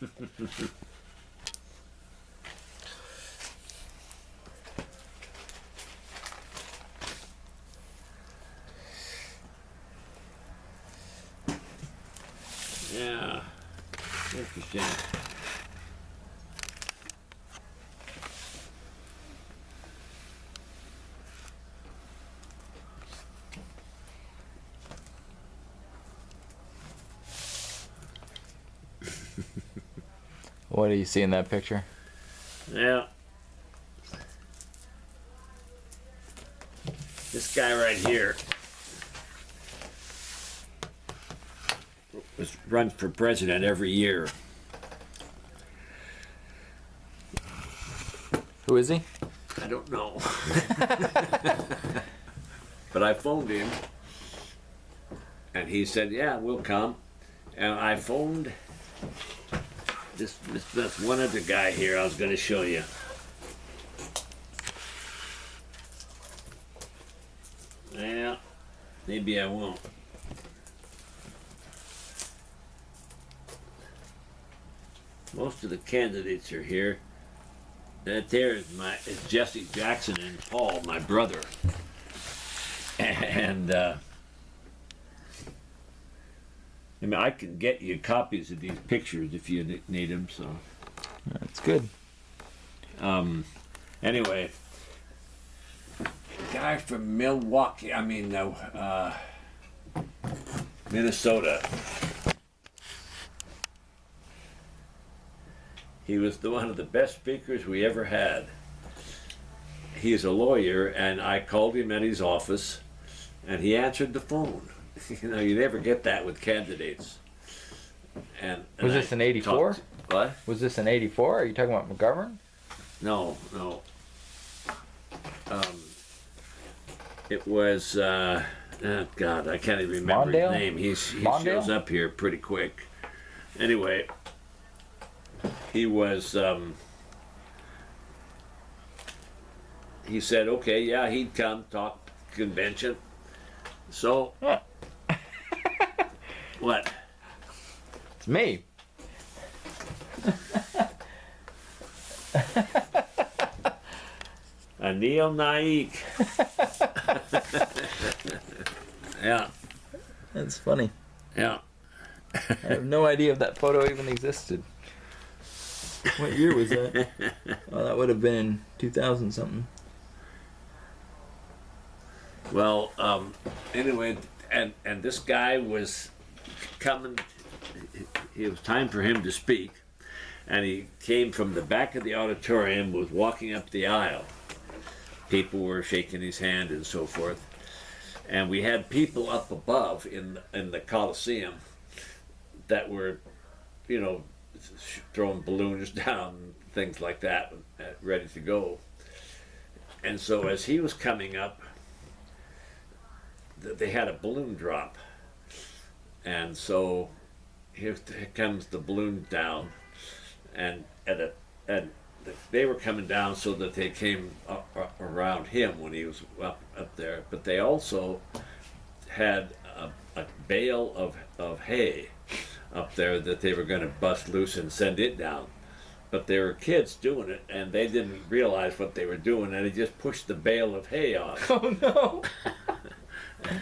Yeah, interesting. What do you see in that picture? Yeah. This guy right here runs for president every year. Who is he? I don't know. But I phoned him, and he said, yeah, we'll come. And I phoned this one other guy here I was going to show you. Yeah, maybe I won't. Most of the candidates are here. That there is Jesse Jackson and Paul, my brother. And I mean, I can get you copies of these pictures if you need them. So That's good. anyway, guy from Milwaukee. I mean, Minnesota. He was one of the best speakers we ever had. He's a lawyer, and I called him at his office, and he answered the phone. You know, you never get that with candidates. And Was this in '84? What? Was this in '84? Are you talking about McGovern? No. It was, oh God, I can't even remember Mondale? his name. He shows up here pretty quick. Anyway, he was, he said, okay, yeah, he'd come talk convention. So, what? It's me. Anil Naik. Yeah. That's funny. Yeah. I have no idea if that photo even existed. What year was that? Oh, that would have been in 2000 something. Well, anyway, and this guy was coming. It was time for him to speak, and he came from the back of the auditorium, was walking up the aisle. People were shaking his hand and so forth, and we had people up above in the Coliseum that were, you know, throwing balloons down, things like that, ready to go. And so as he was coming up, they had a balloon drop, and so here comes the balloon down, and they were coming down so that they came around him when he was up there. But they also had a bale of hay up there that they were going to bust loose and send it down. But there were kids doing it, and they didn't realize what they were doing, and he just pushed the bale of hay off. Oh no!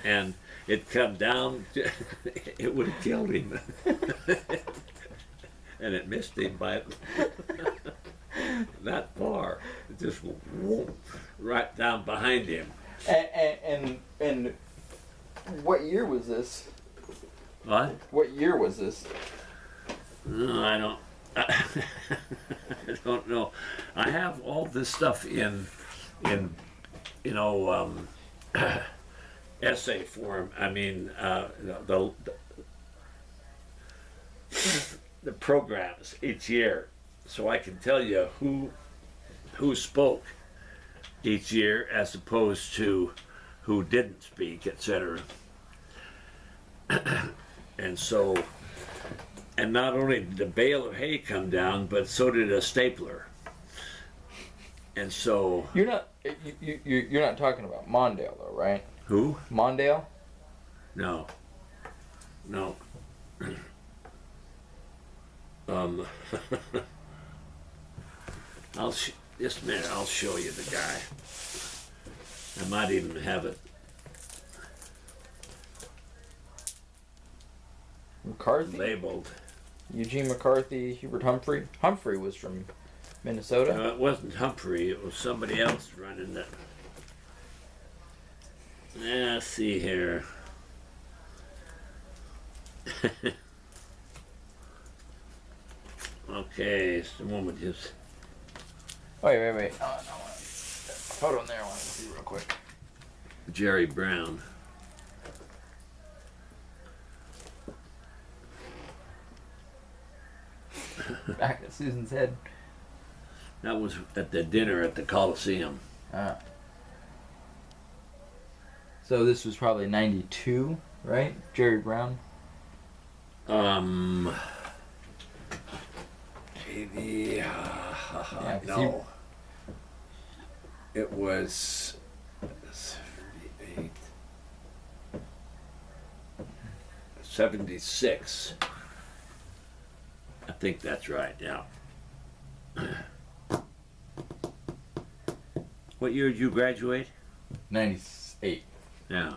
And it come down, it would have killed him. And it missed him by not far. It just right down behind him. And what year was this? What? What year was this? No, I don't. I don't know. I have all this stuff in you know, essay form. I mean, the programs each year, so I can tell you who spoke each year as opposed to who didn't speak, etc. And so, and not only did the bale of hay come down, but so did a stapler. And so You're not talking about Mondale though, right? who? Mondale? No. Um, just a minute. I'll show you the guy. I might even have it. McCarthy? Labeled. Eugene McCarthy, Hubert Humphrey. Humphrey was from Minnesota. It wasn't Humphrey. It was somebody else running that. Let's see here. Okay, just a moment. Just Wait. Oh, no, photo in there. I want to see real quick. Jerry Brown. Back at Susan's head. That was at the dinner at the Coliseum. So this was probably 92, right? Jerry Brown? Maybe, Yeah, 'cause no. It was 78, 76. I think that's right, yeah. What year did you graduate? 98. Yeah.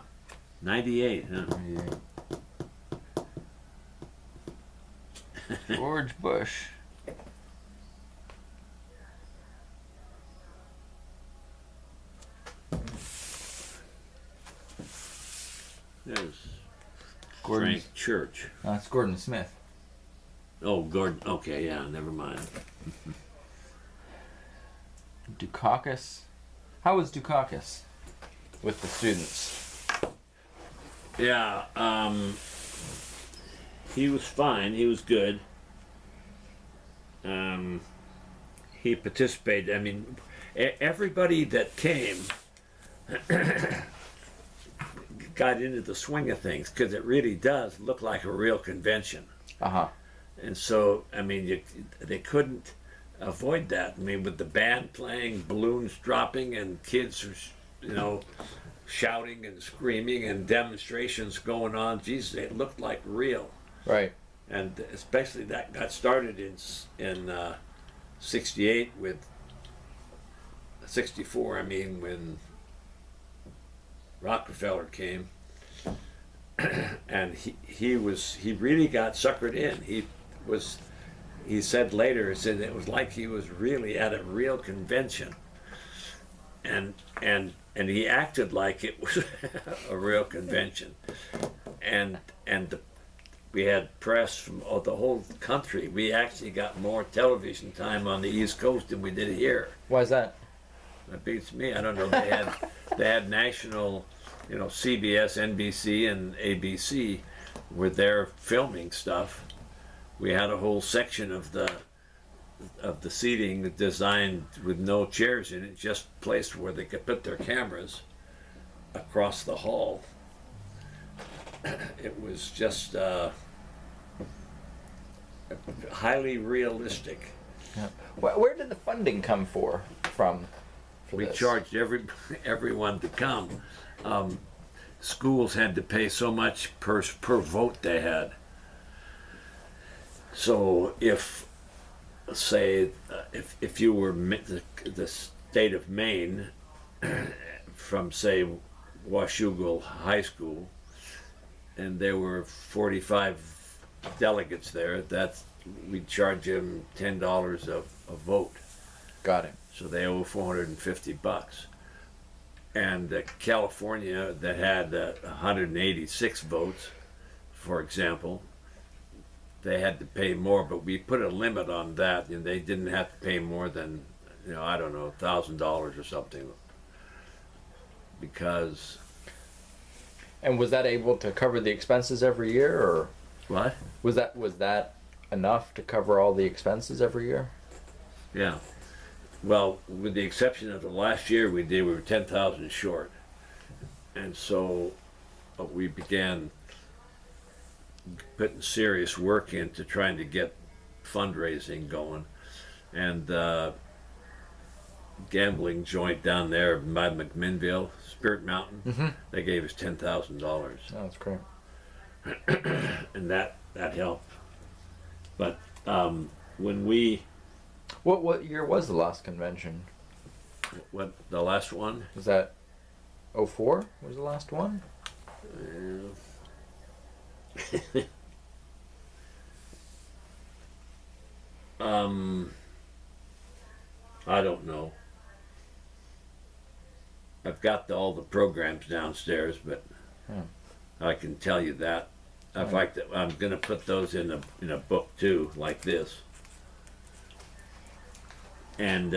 98, huh? 98. George Bush. There's Gordon. Frank Church. That's Gordon Smith. Oh, Gordon. Okay, yeah, never mind. Dukakis. How was Dukakis with the students? Yeah, he was fine. He was good. He participated. I mean, everybody that came got into the swing of things because it really does look like a real convention. Uh-huh. And so, I mean, they couldn't avoid that. I mean, with the band playing, balloons dropping, and kids, shouting and screaming, and demonstrations going on. Jesus, it looked like real. Right. And especially that got started in 68 with 64. I mean, when Rockefeller came, and he really got suckered in. He said later, it was like he was really at a real convention, and he acted like it was a real convention, and we had press from the whole country. We actually got more television time on the East Coast than we did here. Why is that? That beats me. I don't know. They had national, CBS, NBC, and ABC were there filming stuff. We had a whole section of the seating designed with no chairs in it, just placed where they could put their cameras across the hall. It was just highly realistic. Yeah. Where did the funding come from? We this? charged everyone to come. Schools had to pay so much per vote they had. So if you were the state of Maine from, say, Washougal High School, and there were 45 delegates there, we'd charge them $10 a vote. Got it. So they owe $450. And California, that had 186 votes, for example, they had to pay more, but we put a limit on that, and they didn't have to pay more than, I don't know, $1,000 or something, because. And was that able to cover the expenses every year, or What? was that enough to cover all the expenses every year? Yeah. Well, with the exception of the last year we were 10,000 short, and so we began putting serious work into trying to get fundraising going, and gambling joint down there by McMinnville, Spirit Mountain, they gave us $10,000. Oh, that's great. And that helped. But when we, What year was the last convention? what, the last one? Was that 04 was the last one? I don't know. I've got all the programs downstairs, but I can tell you that. In fact, I'm going to put those in a book too, like this. And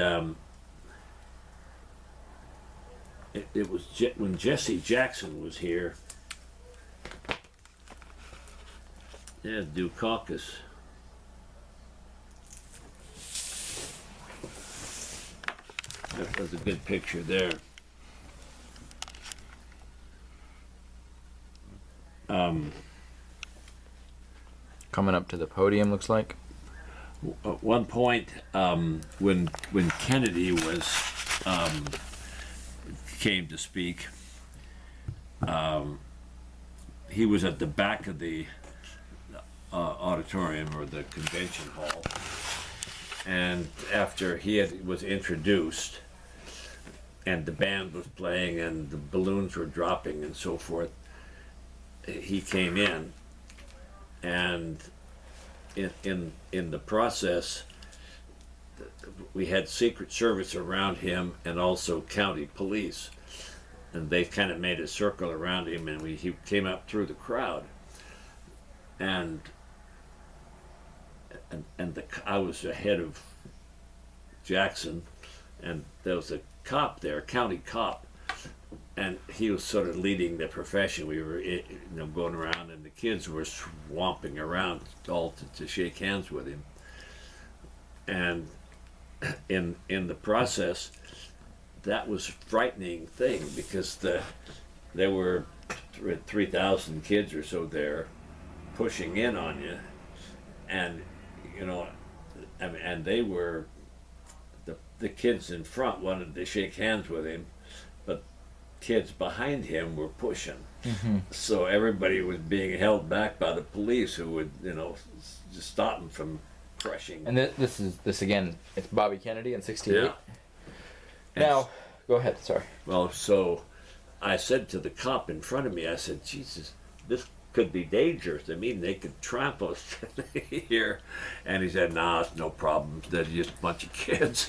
it was when Jesse Jackson was here. Yeah, Dukakis. That was a good picture there. Coming up to the podium, looks like. At one point, when Kennedy was came to speak, he was at the back of the auditorium or the convention hall, and after was introduced, and the band was playing, and the balloons were dropping, and so forth, he came in, and in the process, we had Secret Service around him and also county police, and they kind of made a circle around him, and he came up through the crowd, and I was ahead of Jackson, and there was a cop there, a county cop, and he was sort of leading the profession. We were, going around, and the kids were swamping around all to shake hands with him. And in the process, that was a frightening thing, because there were 3,000 kids or so there pushing in on you, and and they were the kids in front wanted to shake hands with him, but kids behind him were pushing. So everybody was being held back by the police, who would just stop them from crushing. And this again, it's Bobby Kennedy in '68. Yeah. Now, go ahead. Sorry. Well, so I said to the cop in front of me, I said, Jesus, this could be dangerous. I mean, they could trample us here. And he said, nah, it's no problem. They're just a bunch of kids.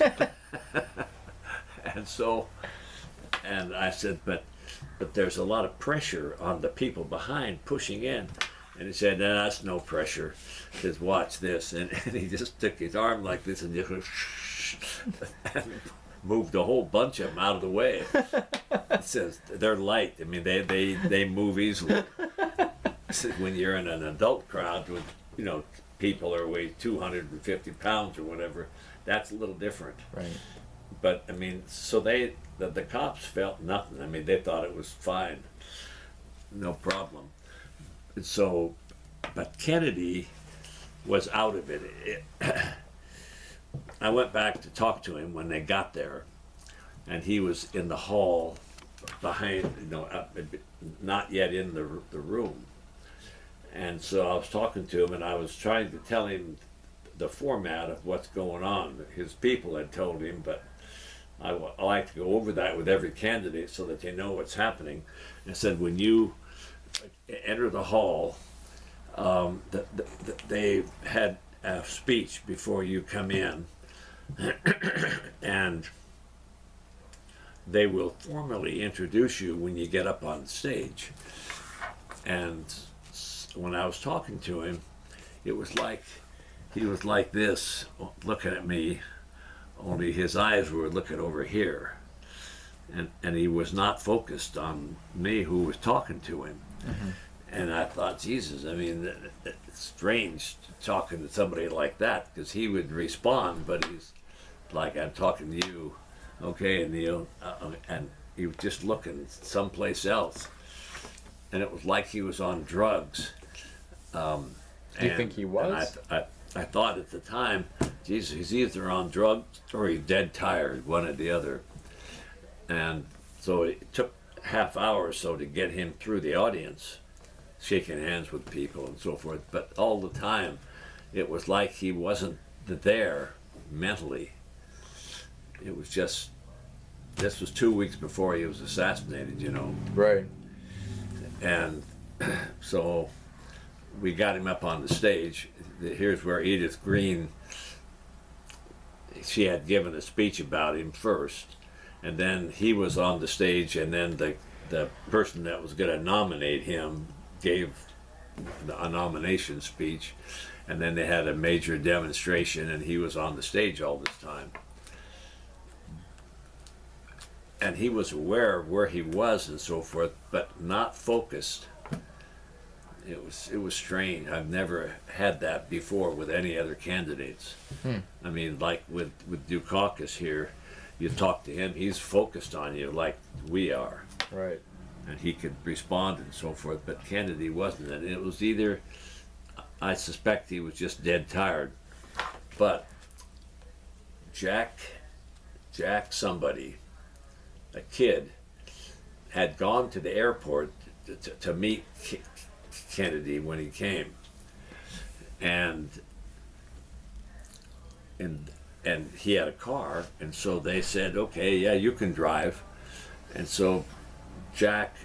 And I said, but there's a lot of pressure on the people behind pushing in. And he said, nah, that's no pressure. He says, watch this. And he just took his arm like this and just went, and moved a whole bunch of them out of the way. It says they're light. I mean, they move easily. When you're in an adult crowd with people are weigh 250 pounds or whatever, that's a little different. Right. But I mean, so the cops felt nothing. I mean, they thought it was fine, no problem. And so, but Kennedy was out of it. I went back to talk to him when they got there, and he was in the hall behind, not yet in the room. And so I was talking to him, and I was trying to tell him the format of what's going on. His people had told him, but I like to go over that with every candidate so that they know what's happening. I said, when you enter the hall, they had a speech before you come in, and they will formally introduce you when you get up on stage. And when I was talking to him, it was like he was like this, looking at me, only his eyes were looking over here, and he was not focused on me, who was talking to him. And I thought, Jesus, I mean, it's strange talking to somebody like that, because he would respond, but he's like, I'm talking to you, okay, and and he was just looking someplace else, and it was like he was on drugs. Do you think he was? I thought at the time, Jesus, he's either on drugs or he's dead tired, one or the other. And so it took half hour or so to get him through the audience, shaking hands with people and so forth. But all the time, it was like he wasn't there mentally. It was just, this was 2 weeks before he was assassinated, you know. Right. And so we got him up on the stage. Here's where Edith Green, she had given a speech about him first, and then he was on the stage, and then the person that was going to nominate him gave a nomination speech, and then they had a major demonstration, and he was on the stage all this time. And he was aware of where he was and so forth, but not focused. It was strange. I've never had that before with any other candidates. I mean, like with Dukakis here, you talk to him, he's focused on you like we are. Right. And he could respond and so forth, but Kennedy wasn't. And it was either, I suspect he was just dead tired, but Jack somebody, a kid, had gone to the airport to meet Kennedy when he came, and he had a car, and so they said, okay, yeah, you can drive. And so Jack,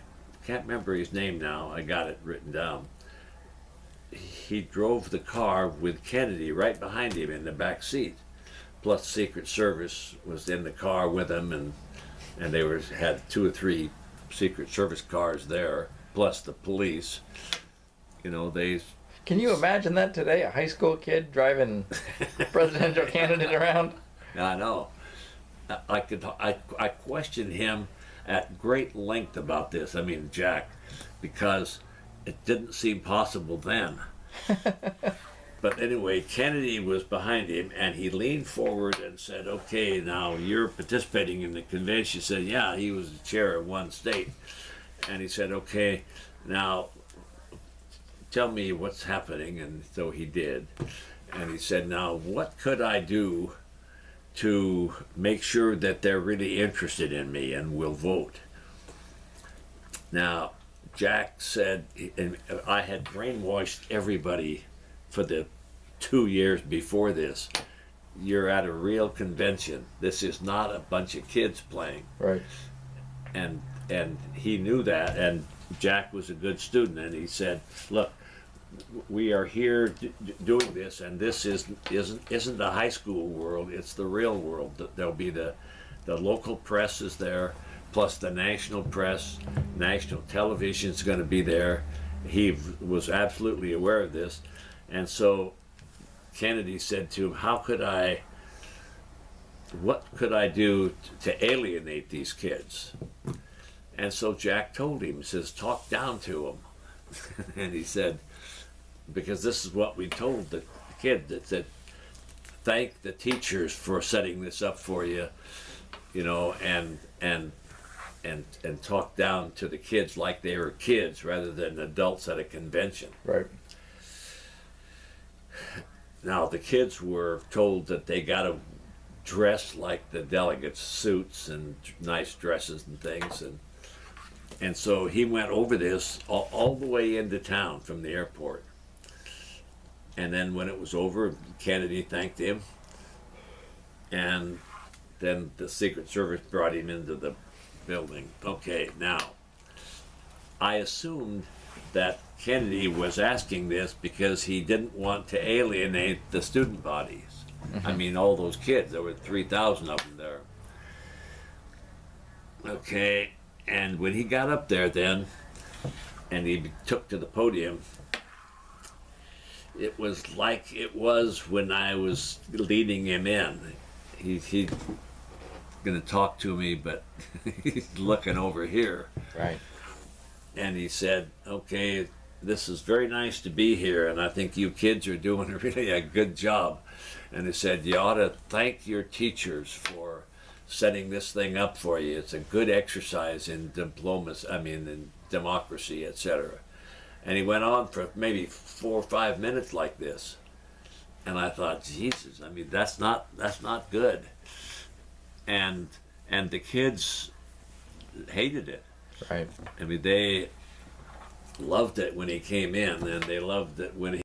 can't remember his name now, I got it written down, he drove the car with Kennedy right behind him in the back seat, plus Secret Service was in the car with him, and they had 2 or 3 Secret Service cars there, plus the police. You know, they... Can you imagine that today? A high school kid driving presidential candidate around? I know. I questioned him at great length about this. I mean, Jack, because it didn't seem possible then. But anyway, Kennedy was behind him, and he leaned forward and said, okay, now you're participating in the convention. He said, yeah, he was the chair of one state. And he said, okay, now tell me what's happening. And so he did. And he said, now what could I do to make sure that they're really interested in me and will vote? Now, Jack said, and I had brainwashed everybody for the 2 years before this. You're at a real convention. This is not a bunch of kids playing. Right. And he knew that, and Jack was a good student, and he said, look, we are here doing this, and this isn't the high school world, it's the real world. There'll be the local press is there, plus the national press, national television is going to be there. He was absolutely aware of this. And so Kennedy said to him, what could I do to alienate these kids? And so Jack told him, he says, talk down to them. And he said, because this is what we told the kid, that said, thank the teachers for setting this up for you, you know, and talk down to the kids like they were kids rather than adults at a convention. Right. Now, the kids were told that they got to dress like the delegates, suits and nice dresses and things, and so he went over this all the way into town from the airport. And then when it was over, Kennedy thanked him, and then the Secret Service brought him into the building. Okay, now, I assumed that Kennedy was asking this because he didn't want to alienate the student bodies. I mean, all those kids, there were 3,000 of them there. Okay, and when he got up there then, and he took to the podium, it was like it was when I was leading him in. He's going to talk to me, but he's looking over here. Right. And he said, okay, this is very nice to be here, and I think you kids are doing really a good job. And he said, you ought to thank your teachers for setting this thing up for you. It's a good exercise in diplomacy, in democracy, etc. And he went on for maybe 4 or 5 minutes like this. And I thought, Jesus, that's not good. And the kids hated it. Right. They loved it when he came in, and they loved it when he